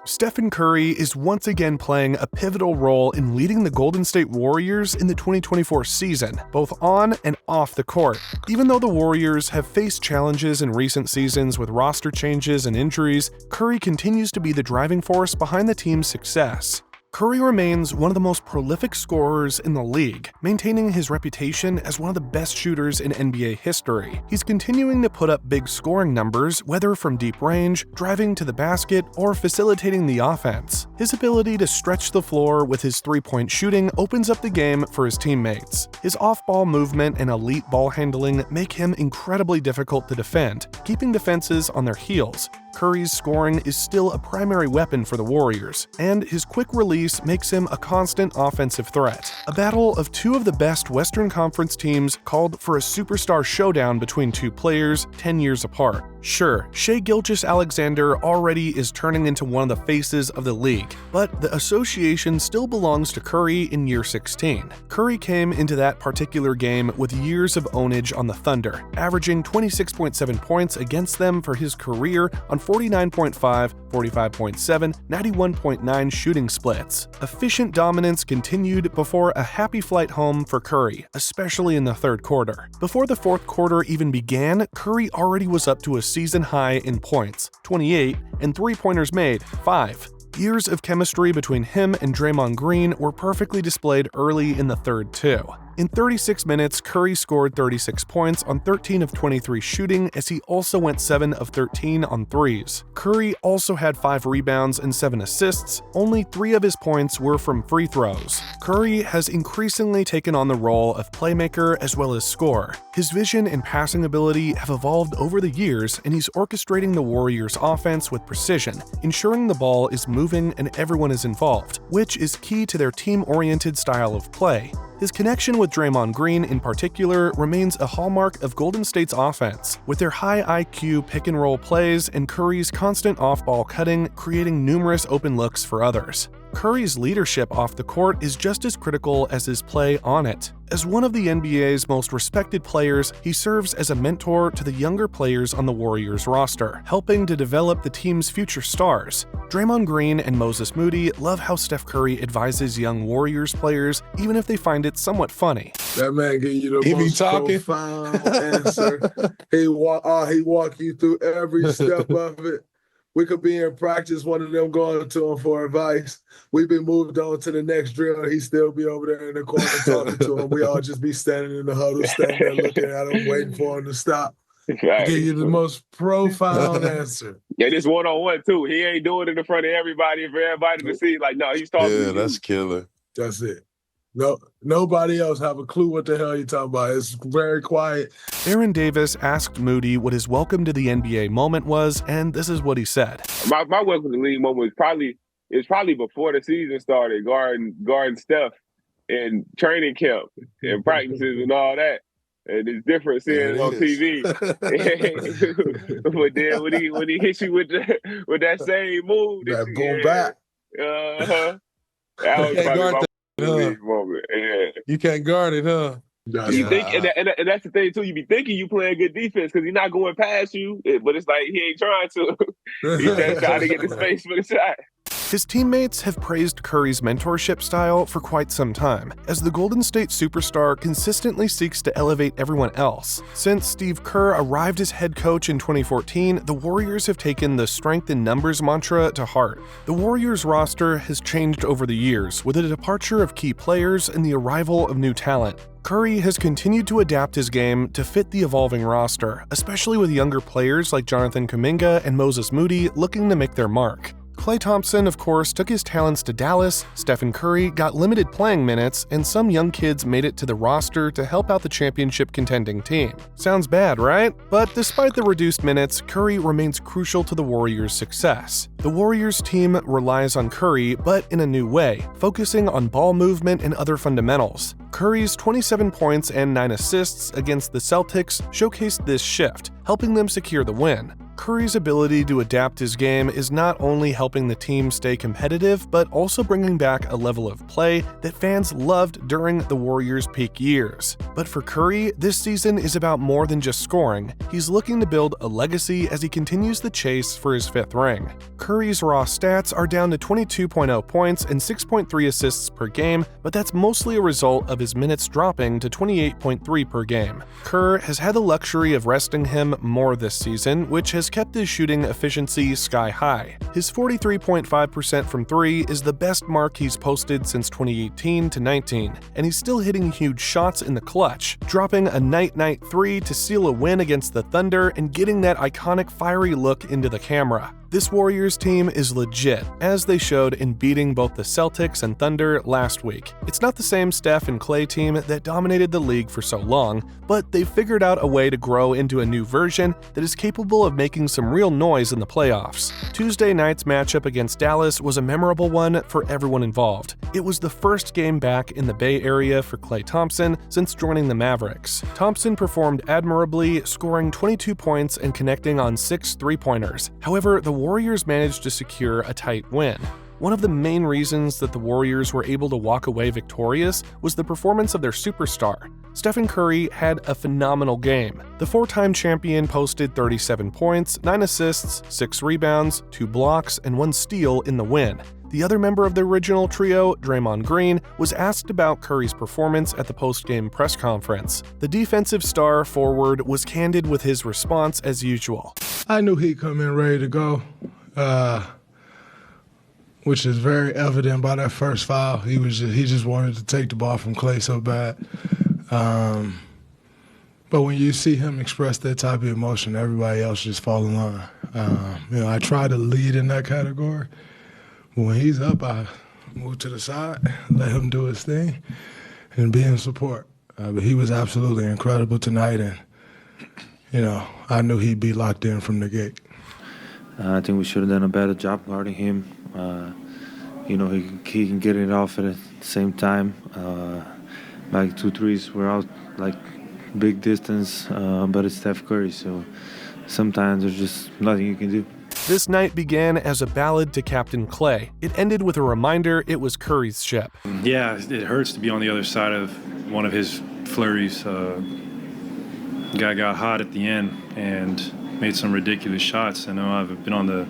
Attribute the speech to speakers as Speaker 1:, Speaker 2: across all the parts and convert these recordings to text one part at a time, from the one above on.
Speaker 1: Stephen Curry is once again playing a pivotal role in leading the Golden State Warriors in the 2024 season, both on and off the court. Even though the Warriors have faced challenges in recent seasons with roster changes and injuries, Curry continues to be the driving force behind the team's success. Curry remains one of the most prolific scorers in the league, maintaining his reputation as one of the best shooters in NBA history. He's continuing to put up big scoring numbers, whether from deep range, driving to the basket, or facilitating the offense. His ability to stretch the floor with his three-point shooting opens up the game for his teammates. His off-ball movement and elite ball handling make him incredibly difficult to defend, keeping defenses on their heels. Curry's scoring is still a primary weapon for the Warriors, and his quick release makes him a constant offensive threat. A battle of two of the best Western Conference teams called for a superstar showdown between two players 10 years apart. Sure, Shai Gilgeous-Alexander already is turning into one of the faces of the league, but the association still belongs to Curry in year 16. Curry came into that particular game with years of ownage on the Thunder, averaging 26.7 points against them for his career on 49.5, 45.7, 91.9 shooting splits. Efficient dominance continued before a happy flight home for Curry, especially in the third quarter. Before the fourth quarter even began, Curry already was up to a season high in points, 28, and three-pointers made, 5. Years of chemistry between him and Draymond Green were perfectly displayed early in the third, too. In 36 minutes, Curry scored 36 points on 13 of 23 shooting, as he also went 7 of 13 on threes. Curry also had 5 rebounds and 7 assists. Only 3 of his points were from free throws. Curry has increasingly taken on the role of playmaker as well as scorer. His vision and passing ability have evolved over the years, and he's orchestrating the Warriors' offense with precision, ensuring the ball is moving and everyone is involved, which is key to their team-oriented style of play. His connection with Draymond Green in particular remains a hallmark of Golden State's offense, with their high IQ pick-and-roll plays and Curry's constant off-ball cutting creating numerous open looks for others. Curry's leadership off the court is just as critical as his play on it. As one of the NBA's most respected players, he serves as a mentor to the younger players on the Warriors roster, helping to develop the team's future stars. Draymond Green and Moses Moody love how Steph Curry advises young Warriors players, even if they find it somewhat funny.
Speaker 2: That man give you the most profound answer. He walk you through every step of it. We could be in practice, one of them going to him for advice. We've been moved on to the next drill. He still be over there in the corner talking to him. We all just be standing in the huddle, standing there looking at him, waiting for him to stop. Right. Give you the most profound answer.
Speaker 3: Yeah, this one-on-one, too. He ain't doing it in front of everybody for everybody to see. Like, no, he's talking to you.
Speaker 4: Yeah, that's killer.
Speaker 2: That's it. No, nobody else have a clue what the hell you're talking about. It's very quiet.
Speaker 1: Aaron Davis asked Moody what his welcome to the NBA moment was, and this is what he said.
Speaker 3: My welcome to the league moment was probably before the season started, guarding Steph in training camp and practices and all that. And it's different seeing it on TV. But then when he hits you with that same move,
Speaker 2: that boom back.
Speaker 3: That was probably my moment. Yeah.
Speaker 2: You can't guard it, huh?
Speaker 3: You think, and that's the thing too. You be thinking you playing good defense because he's not going past you, but it's like he ain't trying to. He's just trying to get the space for the shot.
Speaker 1: His teammates have praised Curry's mentorship style for quite some time, as the Golden State superstar consistently seeks to elevate everyone else. Since Steve Kerr arrived as head coach in 2014, the Warriors have taken the strength in numbers mantra to heart. The Warriors roster has changed over the years, with the departure of key players and the arrival of new talent. Curry has continued to adapt his game to fit the evolving roster, especially with younger players like Jonathan Kuminga and Moses Moody looking to make their mark. Klay Thompson, of course, took his talents to Dallas, Stephen Curry got limited playing minutes, and some young kids made it to the roster to help out the championship contending team. Sounds bad, right? But despite the reduced minutes, Curry remains crucial to the Warriors' success. The Warriors team relies on Curry, but in a new way, focusing on ball movement and other fundamentals. Curry's 27 points and 9 assists against the Celtics showcased this shift, helping them secure the win. Curry's ability to adapt his game is not only helping the team stay competitive, but also bringing back a level of play that fans loved during the Warriors' peak years. But for Curry, this season is about more than just scoring. He's looking to build a legacy as he continues the chase for his 5th ring. Curry's raw stats are down to 22.0 points and 6.3 assists per game, but that's mostly a result of his minutes dropping to 28.3 per game. Kerr has had the luxury of resting him more this season, which has kept his shooting efficiency sky high. His 43.5% from 3 is the best mark he's posted since 2018-19, and he's still hitting huge shots in the clutch, dropping a night-night 3 to seal a win against the Thunder and getting that iconic fiery look into the camera. This Warriors team is legit, as they showed in beating both the Celtics and Thunder last week. It's not the same Steph and Klay team that dominated the league for so long, but they've figured out a way to grow into a new version that is capable of making some real noise in the playoffs. Tuesday night's matchup against Dallas was a memorable one for everyone involved. It was the first game back in the Bay Area for Klay Thompson since joining the Mavericks. Thompson performed admirably, scoring 22 points and connecting on 6 three-pointers. However, the Warriors managed to secure a tight win. One of the main reasons that the Warriors were able to walk away victorious was the performance of their superstar. Stephen Curry had a phenomenal game. The 4-time champion posted 37 points, 9 assists, 6 rebounds, 2 blocks, and 1 steal in the win. The other member of the original trio, Draymond Green, was asked about Curry's performance at the post-game press conference. The defensive star forward was candid with his response as usual.
Speaker 2: I knew he'd come in ready to go, which is very evident by that first foul. He just wanted to take the ball from Klay so bad. But when you see him express that type of emotion, everybody else just fall in line. I try to lead in that category. When he's up, I move to the side, let him do his thing, and be in support. But he was absolutely incredible tonight, and, I knew he'd be locked in from the gate.
Speaker 4: I think we should have done a better job guarding him. He can get it off at the same time. 2 threes were out, big distance, but it's Steph Curry, so sometimes there's just nothing you can do.
Speaker 1: This night began as a ballad to Captain Klay. It ended with a reminder it was Curry's ship.
Speaker 5: Yeah, it hurts to be on the other side of one of his flurries. Guy got hot at the end and made some ridiculous shots. I know I've been on the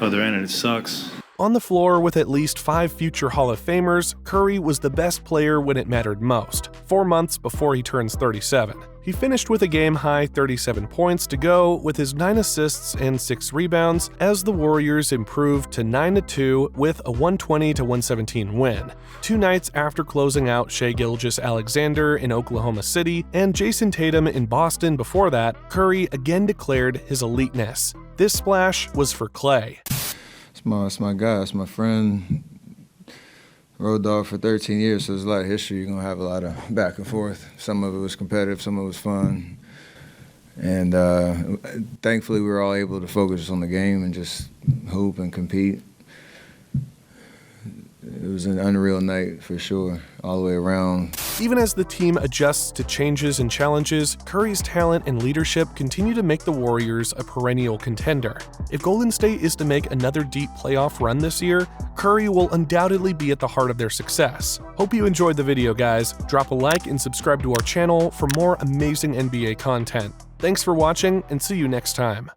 Speaker 5: other end and it sucks.
Speaker 1: On the floor with at least 5 future Hall of Famers, Curry was the best player when it mattered most, 4 months before he turns 37. He finished with a game-high 37 points to go with his 9 assists and 6 rebounds as the Warriors improved to 9-2 with a 120-117 win. 2 nights after closing out Shai Gilgeous-Alexander in Oklahoma City and Jason Tatum in Boston before that, Curry again declared his eliteness. This splash was for Klay.
Speaker 6: It's my guy, it's my friend. Road dog for 13 years, so there's a lot of history. You're going to have a lot of back and forth. Some of it was competitive, some of it was fun. And thankfully, we were all able to focus on the game and just hoop and compete. It was an unreal night for sure, all the way around.
Speaker 1: Even as the team adjusts to changes and challenges, Curry's talent and leadership continue to make the Warriors a perennial contender. If Golden State is to make another deep playoff run this year, Curry will undoubtedly be at the heart of their success. Hope you enjoyed the video, guys. Drop a like and subscribe to our channel for more amazing NBA content. Thanks for watching, and see you next time.